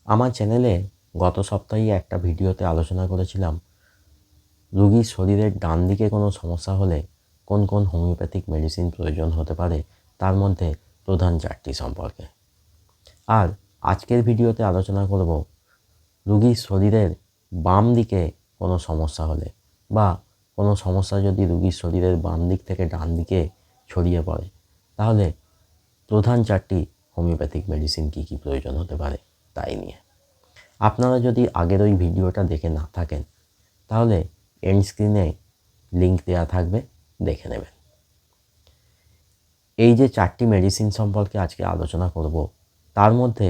আমার চ্যানেলে গত সপ্তাহে একটা ভিডিওতে আলোচনা করেছিলাম রোগীর শরীরের ডান দিকে কোনো সমস্যা হলে কোন কোন হোমিওপ্যাথিক মেডিসিন প্রয়োজন হতে পারে, তার মধ্যে প্রধান চারটি সম্পর্কে। আর আজকের ভিডিওতে আলোচনা করব রোগীর শরীরের বাম দিকে কোনো সমস্যা হলে বা কোনো সমস্যা যদি রোগীর শরীরের বাম দিক থেকে ডান দিকে ছড়িয়ে পড়ে, তাহলে প্রধান চারটি হোমিওপ্যাথিক মেডিসিন কী কী প্রয়োজন হতে পারে তাই নিয়ে। আপনারা যদি আগের ওই ভিডিওটা দেখে না থাকেন, তাহলে এন্ড স্ক্রিনে লিঙ্ক দেওয়া থাকবে, দেখে নেবেন। এই যে চারটি মেডিসিন সম্পর্কে আজকে আলোচনা করব, তার মধ্যে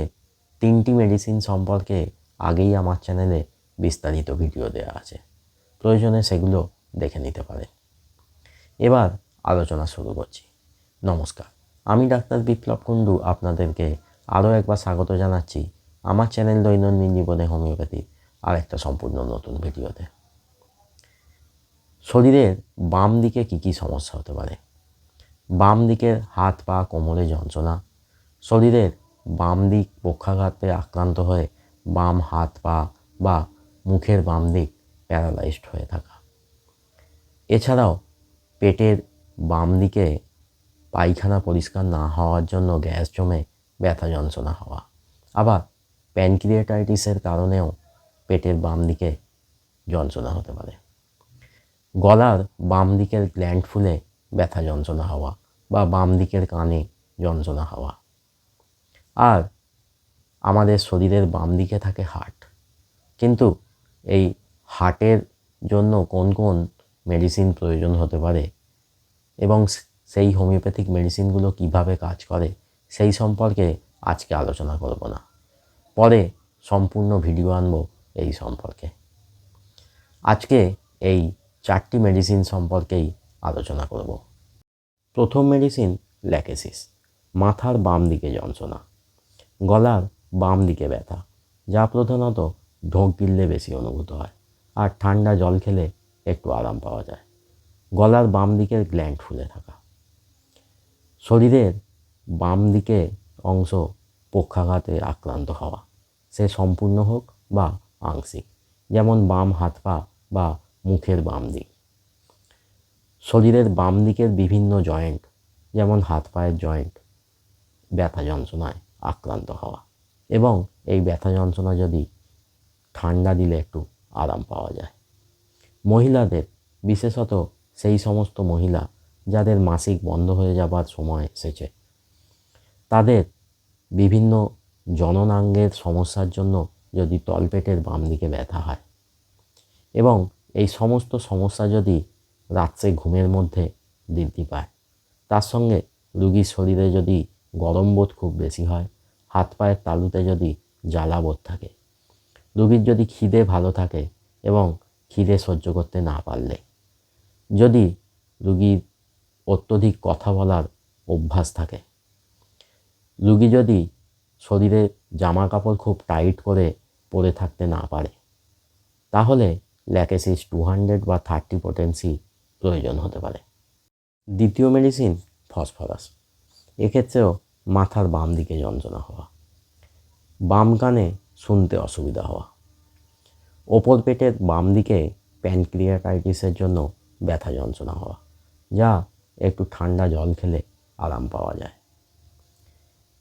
তিনটি মেডিসিন সম্পর্কে আগেই আমার চ্যানেলে বিস্তারিত ভিডিও দেওয়া আছে, প্রয়োজনে সেগুলো দেখে নিতে পারেন। এবার আলোচনা শুরু করছি। নমস্কার, আমি ডাক্তার বিপ্লব কুণ্ডু আপনাদেরকে আরও একবার স্বাগত জানাচ্ছি আমার চ্যানেল দৈনন্দিন জীবনে হোমিওপ্যাথি আর একটা সম্পূর্ণ নতুন ভিডিওতে। শরীরের বাম দিকে কী কী সমস্যা হতে পারে? বাম দিকের হাত পা কোমরে যন্ত্রণা, শরীরের বাম দিক পক্ষাঘাতে আক্রান্ত হয়ে বাম হাত পা বা মুখের বাম দিক প্যারালাইজড হয়ে থাকা, এছাড়াও পেটের বাম দিকে পায়খানা পরিষ্কার না হওয়ার জন্য গ্যাস জমে ব্যথা যন্ত্রণা হওয়া, আবার প্যানক্রিয়াটাইটিসের কারণেও পেটের বাম দিকে যন্ত্রণা হতে পারে। গলার বাম দিকের গ্ল্যান্ড ফুলে ব্যথা যন্ত্রণা হওয়া বা বাম দিকের কানে যন্ত্রণা হওয়া। আর আমাদের শরীরের বাম দিকে থাকে হার্ট, কিন্তু এই হার্টের জন্য কোন কোন মেডিসিন প্রয়োজন হতে পারে এবং সেই হোমিওপ্যাথিক মেডিসিনগুলো কিভাবে কাজ করে সেই সম্পর্কে আজকে আলোচনা করব না, পরে সম্পূর্ণ ভিডিও আনব এই সম্পর্কে। আজকে এই চারটি মেডিসিন সম্পর্কেই আলোচনা করব। প্রথম মেডিসিন ল্যাকেসিস, মাথার বাম দিকে যন্ত্রণা, গলার বাম দিকে ব্যথা, যা প্রধানত ঢোক গিললে বেশি অনুভূত হয় আর ঠান্ডা জল খেলে একটু আরাম পাওয়া যায়। গলার বাম দিকের গ্ল্যান্ড ফুলে থাকা, শরীরের বাম দিকে অংশ পক্ষাঘাতে আক্রান্ত হওয়া, সে সম্পূর্ণ হোক বা আংশিক, যেমন বাম হাত পা বা মুখের বাম দিক। শরীরের বাম দিকের বিভিন্ন জয়েন্ট, যেমন হাত পায়ের জয়েন্ট ব্যথা যন্ত্রণায় আক্রান্ত হওয়া, এবং এই ব্যথা যন্ত্রণা যদি ঠান্ডা দিলে একটু আরাম পাওয়া যায়। মহিলাদের, বিশেষত সেই সমস্ত মহিলা যাদের মাসিক বন্ধ হয়ে যাবার সময় এসেছে, তাদের বিভিন্ন জননাঙ্গের সমস্যার জন্য যদি তলপেটের বাম দিকে ব্যথা হয় এবং এই সমস্ত সমস্যা যদি রাত্রে ঘুমের মধ্যে বৃদ্ধি পায়, তার সঙ্গে রোগীর শরীরে যদি গরম বোধ খুব বেশি হয়, হাত পায়ের তালুতে যদি জ্বালা বোধ থাকে, রোগীর যদি খিদে ভালো থাকে এবং খিদে সহ্য করতে না পারলে, যদি রোগীর অত্যধিক কথা বলার অভ্যাস থাকে, রোগী যদি শরীরে জামা কাপড় খুব টাইট করে পরে থাকতে না পারে, তাহলে ল্যাকেসিস 200 বা 30 পোটেন্সি প্রয়োজন হতে পারে। দ্বিতীয় মেডিসিন ফসফরাস, এক্ষেত্রেও মাথার বাম দিকে যন্ত্রণা হওয়া, বাম কানে শুনতে অসুবিধা হওয়া, ওপর পেটের বাম দিকে প্যানক্রিয়াটাইটিসের জন্য ব্যথা যন্ত্রণা হওয়া, যা একটু ঠান্ডা জল খেলে আরাম পাওয়া যায়।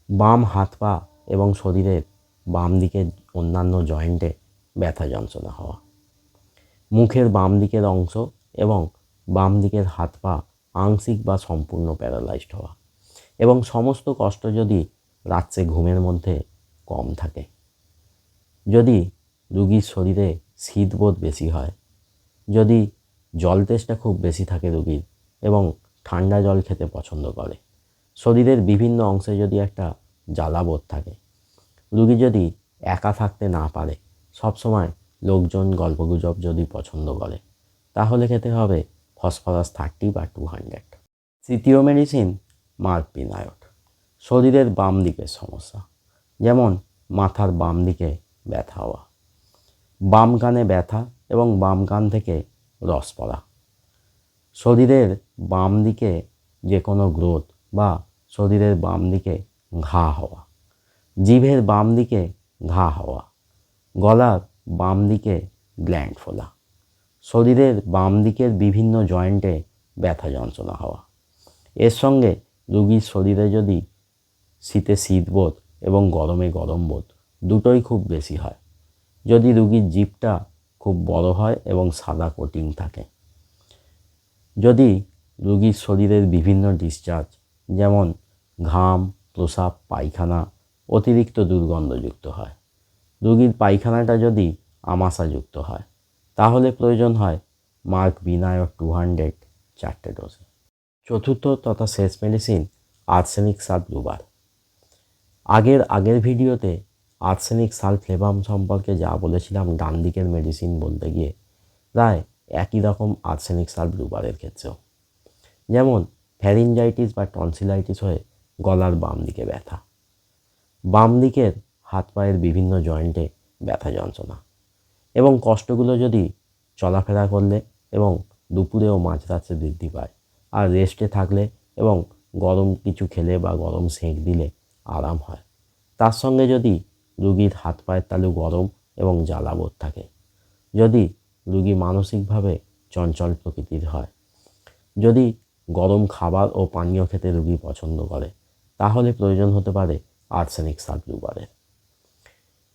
বাম হাত পা এবং শরীরের বাম দিকের অন্যান্য জয়েন্টে ব্যথা যন্ত্রণা হওয়া, মুখের বাম দিকের অংশ এবং বাম দিকের হাত পা আংশিক বা সম্পূর্ণ প্যারালাইজড হওয়া, এবং সমস্ত কষ্ট যদি রাত্রে ঘুমের মধ্যে কম থাকে, যদি রোগীর শরীরে শীতবোধ বেশি হয়, যদি জল তেষ্টা খুব বেশি থাকে রোগীর এবং ঠান্ডা জল খেতে পছন্দ করে, শরীরের বিভিন্ন অংশে যদি একটা জ্বালাবোধ থাকে, রোগী যদি একা থাকতে না পারে, সবসময় লোকজন গল্পগুজব যদি পছন্দ করে, তাহলে খেতে হবে ফসফরাস 30 বা 200। তৃতীয় মেডিসিন মার্পিনায়ট, শরীরের বাম দিকের সমস্যা, যেমন মাথার বাম দিকে ব্যথা হওয়া, বাম কানে ব্যথা এবং বাম কান থেকে রস পড়া, শরীরের বাম দিকে যে কোনো গ্রোথ বা শরীরের বাম দিকে ঘা হওয়া, জিভের বাম দিকে ঘা হওয়া, গলার বাম দিকে গ্ল্যান্ড ফোলা, শরীরের বাম দিকের বিভিন্ন জয়েন্টে ব্যথা যন্ত্রণা হওয়া। এর সঙ্গে রোগীর শরীরে যদি শীতে শীতবোধ এবং গরমে গরম বোধ দুটোই খুব বেশি হয়, যদি রোগীর জিভটা খুব বড় হয় এবং সাদা কোটিং থাকে, যদি রোগীর শরীরের বিভিন্ন ডিসচার্জ যেমন ঘাম, প্রস্রাব, পায়খানা অতিরিক্ত দুর্গন্ধযুক্ত হয়, রোগীর পায়খানাটা যদি আমাশাযুক্ত হয়, তাহলে প্রয়োজন হয় মার্ক বিনায়ক 200 4টে ডোজে। চতুর্থ তথা শেষ মেডিসিন আর্সেনিক সালফ্লুবার। আগের ভিডিওতে আর্সেনিক সালফ্লেভাম সম্পর্কে যা বলেছিলাম ডান দিকের মেডিসিন বলতে গিয়ে, প্রায় একই রকম আর্সেনিক সালফ্লুবারের ক্ষেত্রেও। যেমন ফ্যারিঞ্জাইটিস বা টনসিলাইটিস হয়ে গলার বাম দিকে ব্যথা, বাম দিকের হাত পায়ের বিভিন্ন জয়েন্টে ব্যথা যন্ত্রণা, এবং কষ্টগুলো যদি চলাফেরা করলে এবং দুপুরে ও মাঝরাতে বৃদ্ধি পায়, আর রেস্টে থাকলে এবং গরম কিছু খেলে বা গরম সেঁক দিলে আরাম হয়। তার সঙ্গে যদি রোগীর হাত পায়ের তালু গরম এবং জ্বালাবোধ থাকে, যদি রোগী মানসিকভাবে চঞ্চল প্রকৃতির হয়, যদি গরম খাবার ও পানীয় খেতে রোগী পছন্দ করে, তাহলে প্রয়োজন হতে পারে আর্সেনিক সালফ্লুবারের।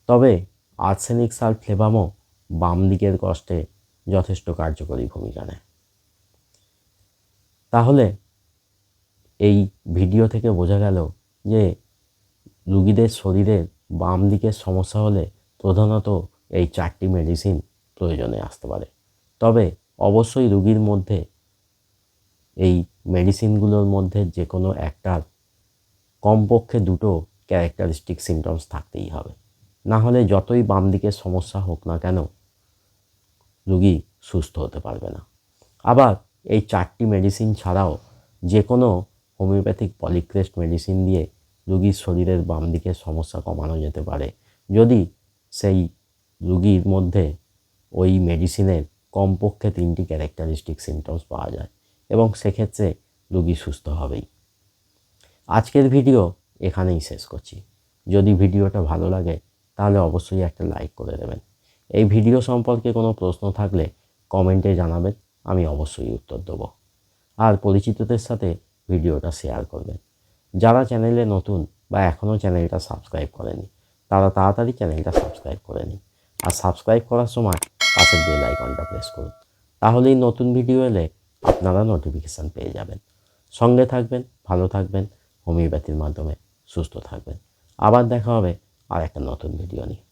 তবে আর্সেনিক সালফ্লেভামও বাম দিকের কষ্টে যথেষ্ট কার্যকরী ভূমিকা নেয়। তাহলে এই ভিডিও থেকে বোঝা গেল যে রোগীদের শরীরের বাম দিকের সমস্যা হলে প্রধানত এই 4টি মেডিসিন প্রয়োজনে আসতে পারে। তবে অবশ্যই রোগীর মধ্যে এই মেডিসিনগুলোর মধ্যে যে কোনো একটার কমপক্ষে 2টো ক্যারেক্টারিস্টিক সিমটমস থাকতেই হবে, না হলে যতই বাম দিকের সমস্যা হোক না কেন রোগী সুস্থ হতে পারবে না। আবার এই 4টি মেডিসিন ছাড়াও যে কোনো হোমিওপ্যাথিক পলিক্রেস্ট মেডিসিন দিয়ে রোগীর শরীরের বাম দিকের সমস্যা কমানো যেতে পারে, যদি সেই রোগীর মধ্যে ওই মেডিসিনের কমপক্ষে 3টি ক্যারেক্টারিস্টিক সিমটমস পাওয়া যায়, এবং সেক্ষেত্রে রোগী সুস্থ হবেই। আজকের ভিডিও এখানেই শেষ করছি। যদি ভিডিওটা ভালো লাগে তাহলে অবশ্যই একটা লাইক করে দেবেন। এই ভিডিও সম্পর্কে কোনো প্রশ্ন থাকলে কমেন্টে জানাবেন, আমি অবশ্যই উত্তর দেবো। আর পরিচিতদের সাথে ভিডিওটা শেয়ার করবেন। যারা চ্যানেলে নতুন বা এখনও চ্যানেলটা সাবস্ক্রাইব করেনি, তারা তাড়াতাড়ি চ্যানেলটা সাবস্ক্রাইব করে নিন। আর সাবস্ক্রাইব করার সময় পাশের বেল আইকনটা প্রেস করুন, তাহলেই নতুন ভিডিও এলে আপনারা নোটিফিকেশান পেয়ে যাবেন। সঙ্গে থাকবেন, ভালো থাকবেন, হোমিওপ্যাথির মাধ্যমে সুস্থ থাকবেন। আবার দেখা হবে আর একটা নতুন ভিডিও নিয়ে।